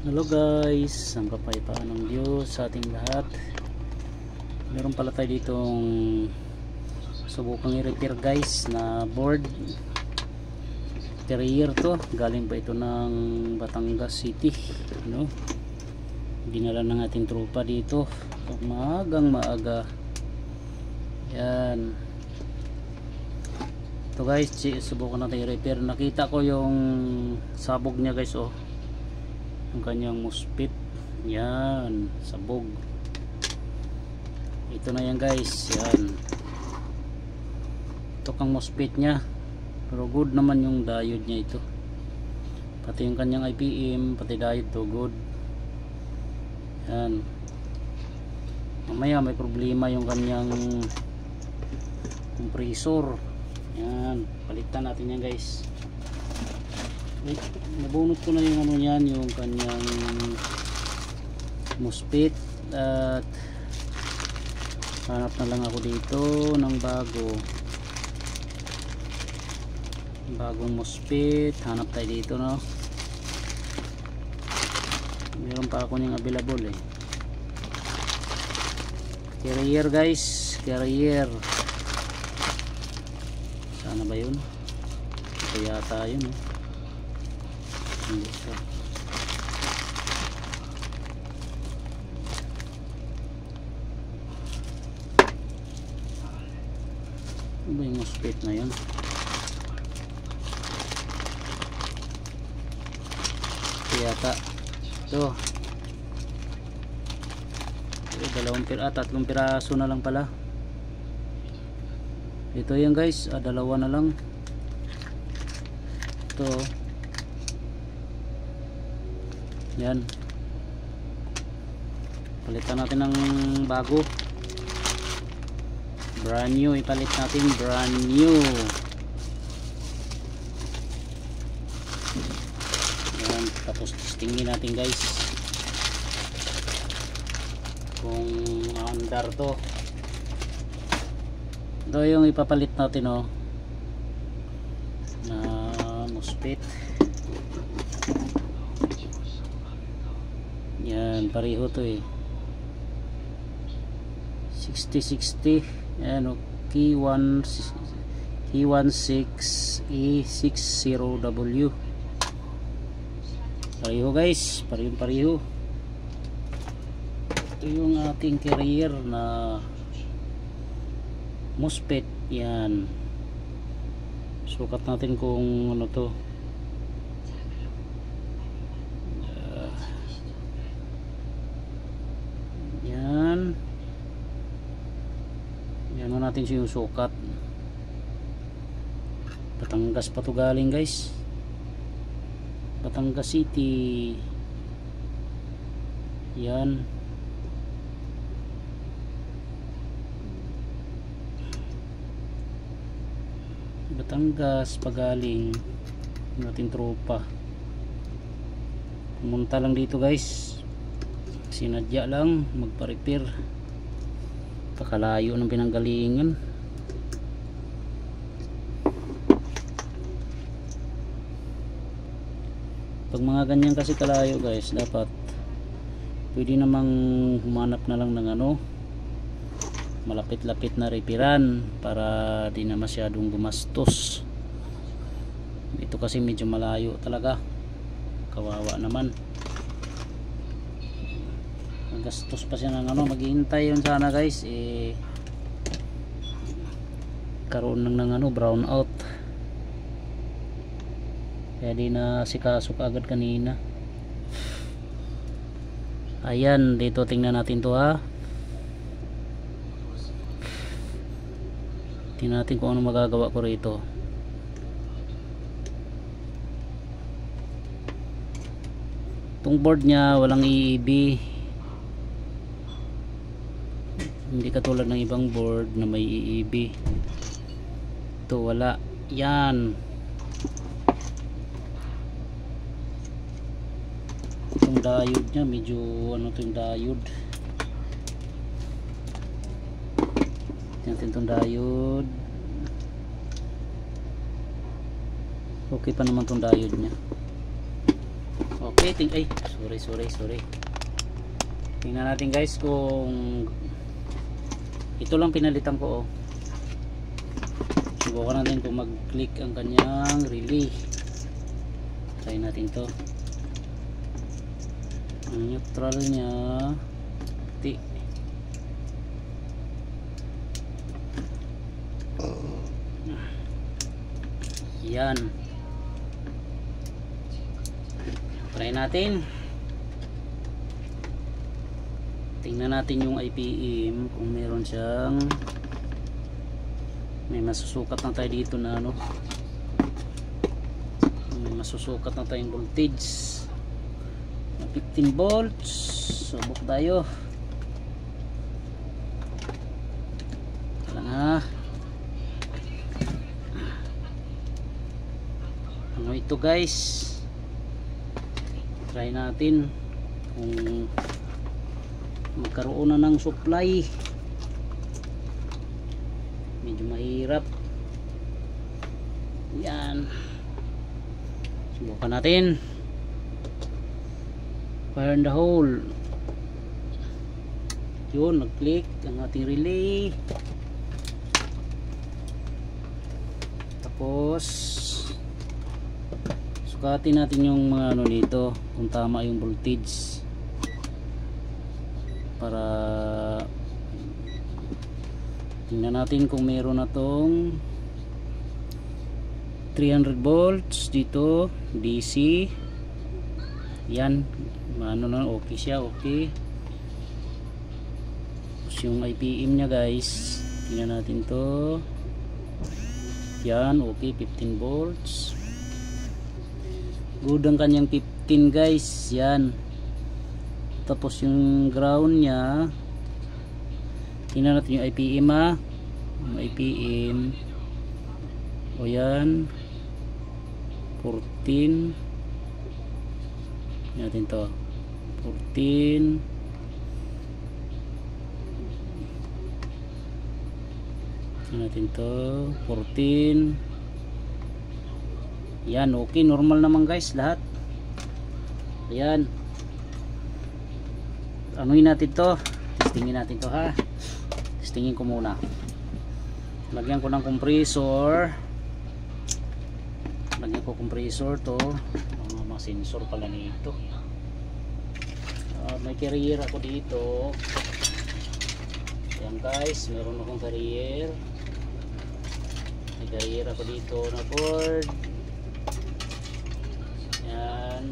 Hello guys, ang kapayapaan ng Diyos sa ating lahat. Meron pala tayo ditong subukang i-repair guys na board. Carrier to, galing pa ito ng Batangas City, no? Dinala ng ating tropa dito maagang maaga. Yan. Ito guys, subukan natin i-repair. Nakita ko yung sabog niya guys, oh. Yung kanyang muspit, yan, sabog. Ito na yan guys, yan. Ito kang muspit nya, pero good naman yung diode nya ito. Pati yung kanyang IPM, pati diode to good. Yan. Mamaya may problema yung kanyang compressor. Yan, palitan natin yan guys. Wait, nabunot ko na yung ano yan, yung kanyang muspit, at hanap na lang ako dito ng bagong muspit. Hanap tayo dito, no? Meron pa ako niyang available eh. Carrier guys, carrier. Sana ba yun? Ito yata yun, eh. Hindi ito. Ano ba yung muspit na yun? Ito yata. Ito. Tatlong piraso na lang pala. Ito yan guys, dalawa na lang. Ito. Yan, palitan natin ng bago, brand new. Ipalit natin brand new. Yan, tapos testingin natin guys kung andar to. Ito yung ipapalit natin, oh, na muspit. Yan, pareho to eh. 6060. Yan, oh, Key16E60W. Pareho guys, pareho. Ito yung ating carrier na muspit. Yan, sukat natin kung ano to. Yan na natin sinusukat. Batangas pa to galing guys, Batangas City. Yan. Batangas pa galing nating tropa. Pumunta lang dito guys, sinadya lang magpa-repair. Pakalayo ng pinanggalingan. Pag mga ganyan kasi kalayo guys, dapat pwede namang humanap na lang ng ano, malapit-lapit na repairan para di na masyadong gumastos. Ito kasi medyo malayo talaga, kawawa naman. Gastos pa siya ng ano, maghihintay yun sana guys, eh karoon ng ano, brown out, kaya di na sikasok agad kanina. Ayan, dito tingnan natin to, ha. Tingnan natin kung ano magagawa ko rito. Itong board nya walang EEB, hindi katulad ng ibang board na may EEB. Ito wala. Yan, itong diode nya medyo ano to yung diode. Tingnan itong diode. Okay pa naman itong diode nya. Okay. Okay, ay, sorry. Tingnan natin guys kung ito lang pinalitan ko. Subukan natin kung mag-click ang kanyang relay. Try natin to. Ang neutral niya yan. Try natin. Tingnan natin yung IPM kung meron siyang, may masusukat na tayo dito na ano, may masusukat na tayong voltage 15 volts. Subok tayo. Wala na. Ano ito guys, try natin kung magkaroon na ng supply. Medyo mahirap yan. Subukan natin. Fire in the hole. Yun, nag-click ang ating relay. Tapos sukatin natin yung mga ano dito kung tama yung voltage para tingnan natin kung meron na tong 300 volts dito DC. Yan, ano na, okay siya, okay. Tapos yung IPM nya guys, tingnan natin to. Yan, okay, 15 volts. Good ang kanyang 15 guys. Yan. Tapos yung ground nya, tingnan natin yung IPM yung IPM. O yan, 14 natin to, 14 natin to, 14. Yan, okay, normal naman guys lahat. Ayan, anuin natin to, testingin natin to ha. Testingin ko muna, lagyan ko ng compressor, lagyan ko compressor to, mga sensor pala nito. May carrier ako dito. Ayan guys, meron akong carrier. May carrier ako dito na cord. Ayan,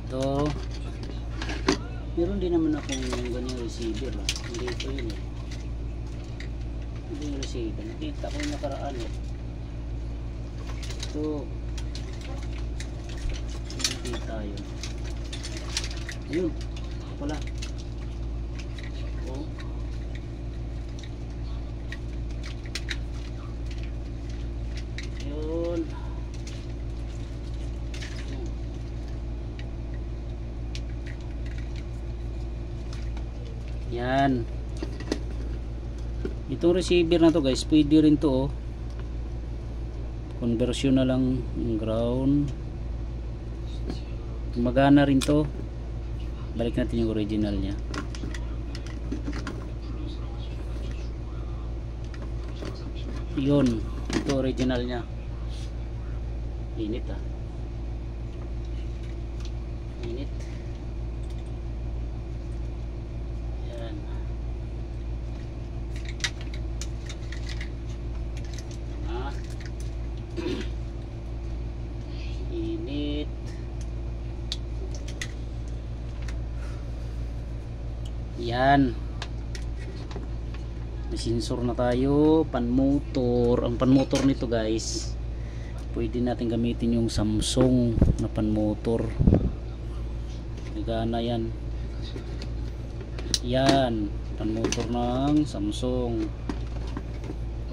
ito. Meron din naman akong ganyang receiver lah. Hindi ito yun eh. Hindi yung receiver, nakita ko yung nakaraan eh. Ito, nakita yun. Ayun, wala. Oh. Yun. Yan. Itong receiver na to guys, pwede rin to oh. Conversion na lang ng ground. Magana rin to. Balik natin yung original nya. Yun, ito original nya. Init ah. Init. Yan. Init. Yan, may sensor na tayo. Pan-motor. Ang pan-motor nito guys, pwede natin gamitin yung Samsung na pan-motor. Nagana yan. Yan, pan-motor ng Samsung.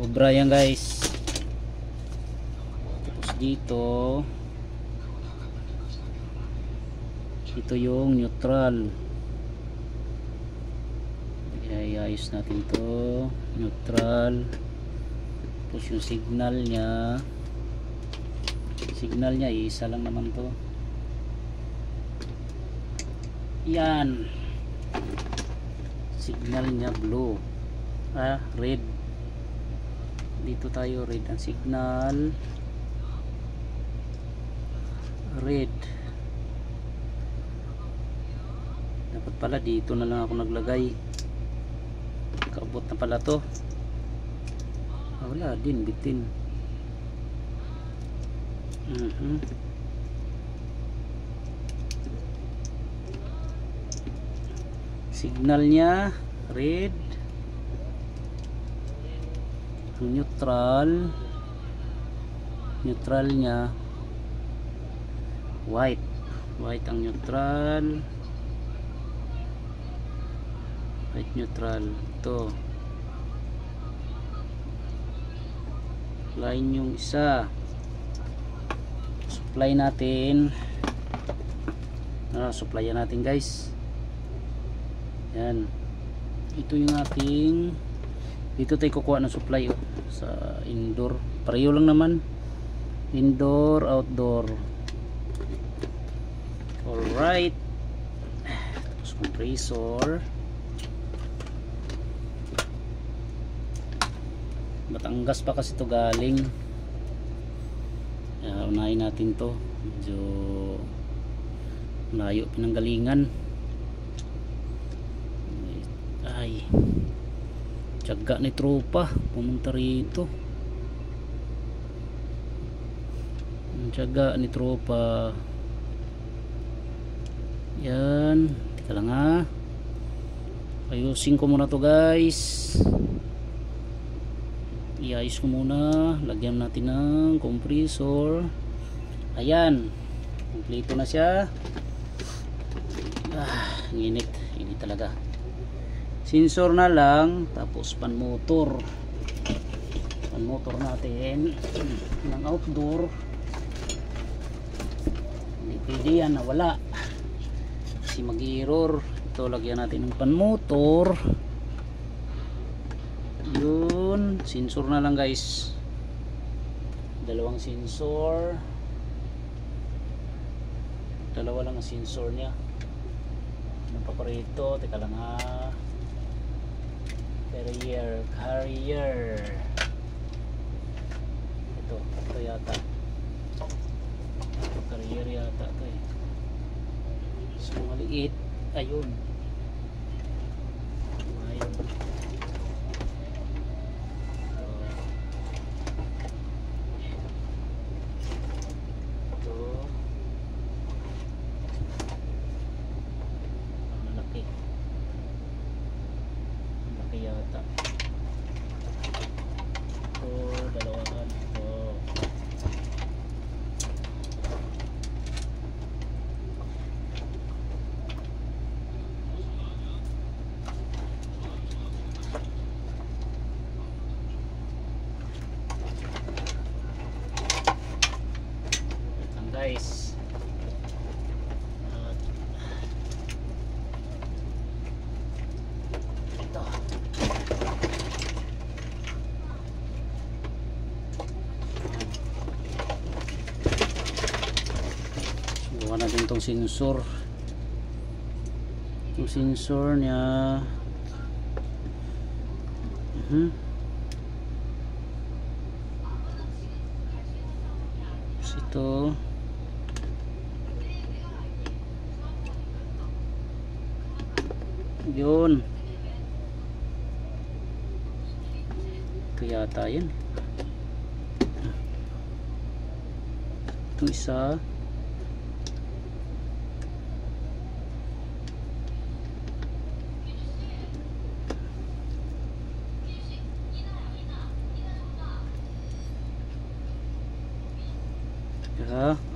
Obra yan guys. Tapos dito, ito yung neutral. Iayos natin to, neutral. Tapos yung signal nya isa lang naman to. Yan, signal niya blue, red. Dito tayo, red ang signal, red. Dapat pala dito na lang ako naglagay, kaabot na pala to. Wala din, bitin. Signal niya red, ang neutral niya white ang neutral, white neutral. Ito line yung isa, supply natin, supplyan natin guys. Yan, ito yung ating, dito tayo kukuha ng supply sa indoor, pareho lang naman, indoor, outdoor. Alright, tapos compressor, Batangas pa kasi ito galing. Unahin natin to, medyo layo pinanggalingan. Ay, tiyaga ni tropa pumunta rito, tiyaga ni tropa. Yan, tika lang ayusin ko muna to guys, iayos ko muna, lagyan natin ng compressor. Ayan, kompleto na siya. Init talaga. Sensor na lang, tapos pan motor natin ng outdoor. Hindi pwede yan nawala kasi mag-error. Ito, lagyan natin ng pan motor. Yun, sensor na lang guys, dalawang sensor, dalawa lang ang sensor nya. Ano pa pa rito, teka lang carrier ito yata carrier yata ito so maliit. Ayun, yata ito, dalawahan ito. Ito guys, gawa natin itong sensor. Yung sensor niya ito, yun, ito yata yun. Itong isa,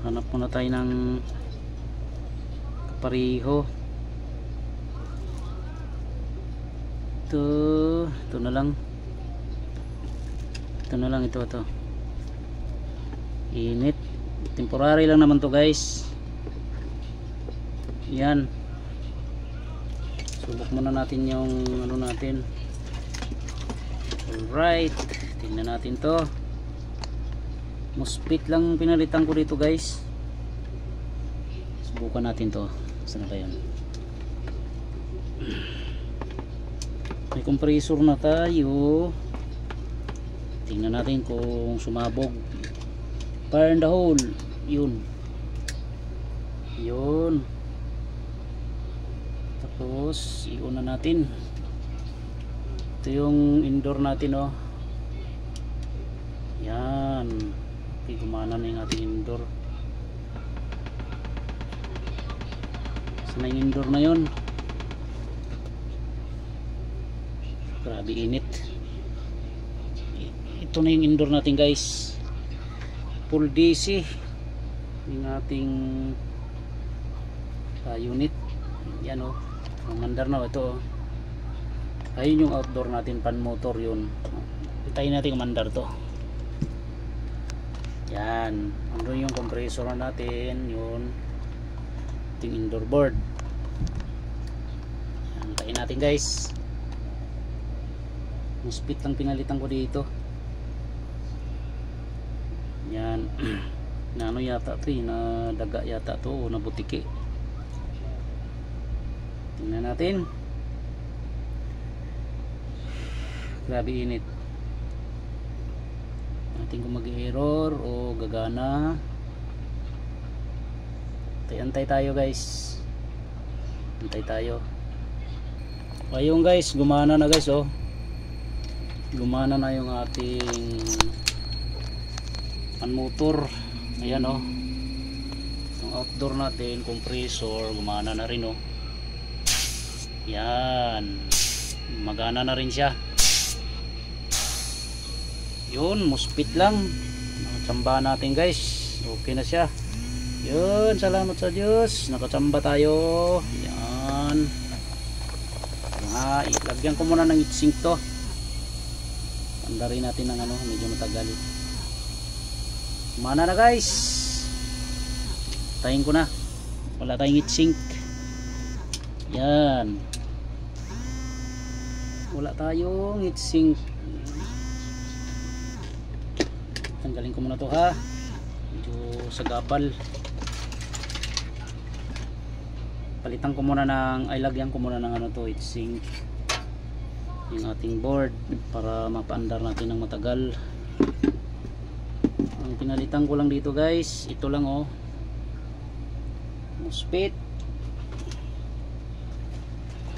hanap muna tayo ng kapareho. Ito na lang, ito init, temporary lang naman to guys. Yan, subok muna natin yung ano natin. Alright, tingnan natin to. MOSFET lang pinalitan ko dito guys. Subukan natin to. Saan na ba yun? may compressor na tayo. Tingnan natin kung sumabog. Fire in the hole. Yun. Tapos iuna natin. Ito yung indoor natin, oh. Yan. Okay, gumana na yung ating indoor. Saan na yung indoor na yun? Grabe init. Ito na yung indoor natin, guys. Full DC yung ating unit. Yan, oh. Mandar na ito, oh. Ayun yung outdoor natin, pan motor yun. Itayin natin yung mandar to. Yan. Andun yung compressor natin, yun. Ito yung indoor board. Yan, itayin natin, guys. Yung split lang pinalitan ko dito. Yan. Na ano yata ito, na daga yata ito, o na butiki. Tingnan natin. Grabe init. Natin kung mag-error o gagana. Antay tayo, guys. Antay tayo. Ayun, guys, gumana na, guys, oh. Gumana na yung ating pan motor. Ayan, oh. Yung outdoor natin, compressor, gumana na rin, oh. Yan. Magana na rin siya. Yun, muspit lang. Nakachamba natin, guys. Okay na siya. Yun, salamat sa Diyos. Nakachamba tayo. Yan. Ilagyan ko muna ng heatsink to. Andarin natin ng ano, medyo matagal. Mana na, guys. Tayin ko na. Wala tayong heatsink. Yan. Wala tayong heatsink. Tanggalin ko muna to, ha. Medyo sagabal. Palitan ko muna ng, ay lagyan ko muna ng ano to, heatsink. Yung ating board para mapaandar natin ng matagal. Ang pinalitan ko lang dito, guys, ito lang, oh. Muspit.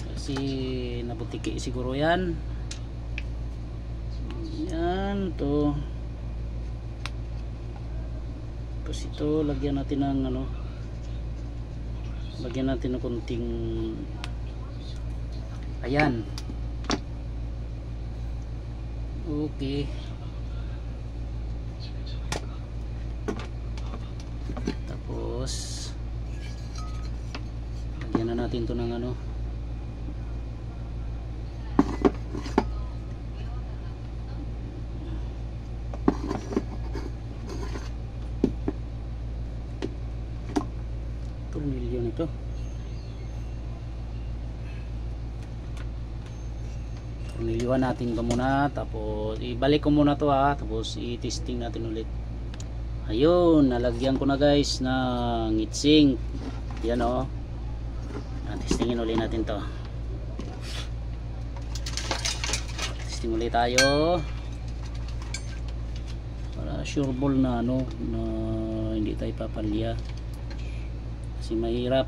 Kasi nabutiki siguro yan. Yan to. Tapos ito lagyan natin ng ano, lagyan natin ng konting, ayan. Okay. Tapos lagyan na natin to ng ano, tornilyo nito. Tornilyuhan natin ito muna, tapos ibalik ko muna to, ha, tapos i-testing natin ulit. Ayun, nalagyan ko na, guys, ng heatsink. Yan, oh. Testingin ulit natin to. Testing ulit tayo para sure ball na ano, na hindi tayo papalya. Kasi mahirap,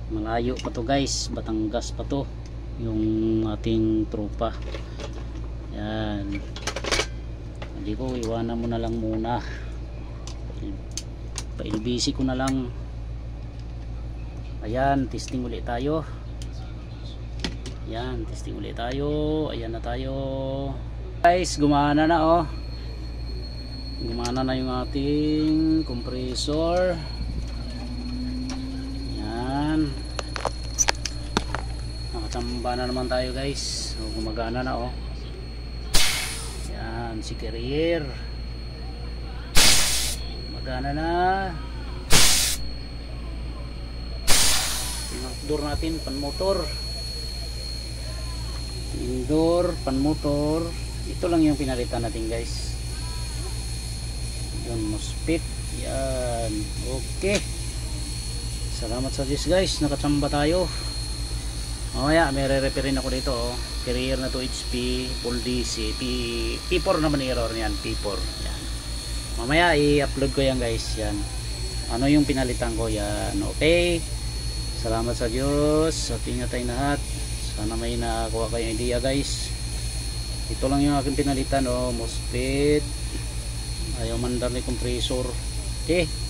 malayo pa to, guys, Batangas pa to yung ating tropa. Yan, hindi ko, iwanan mo na lang muna, pailbisi ko na lang. Ayan, testing ulit tayo. Yan, testing ulit tayo. Ayan na tayo, guys, gumana na, oh. Gumana na yung ating compressor. Nakachamba na naman tayo, guys. So, gumagana na, oh. Yan, si carrier gumagana na. Yung outdoor natin, pan motor, indoor, pan motor. Ito lang yung pinalitan natin, guys. Yung muspit. Yan, okay. Salamat sa Diyos, guys, nakachamba tayo. mamaya may re-repair rin ako dito oh. Carrier na 2 HP full DC P4 naman error yan, P4 yan. Mamaya i-upload ko yan guys, yan ano yung pinalitan ko yan. Okay, salamat sa Diyos at ingat tayong lahat. Sana may nakakuha kayong idea guys. Ito lang yung aking pinalitan oh, MOSFET, ayaw mandar ni compressor. Okay.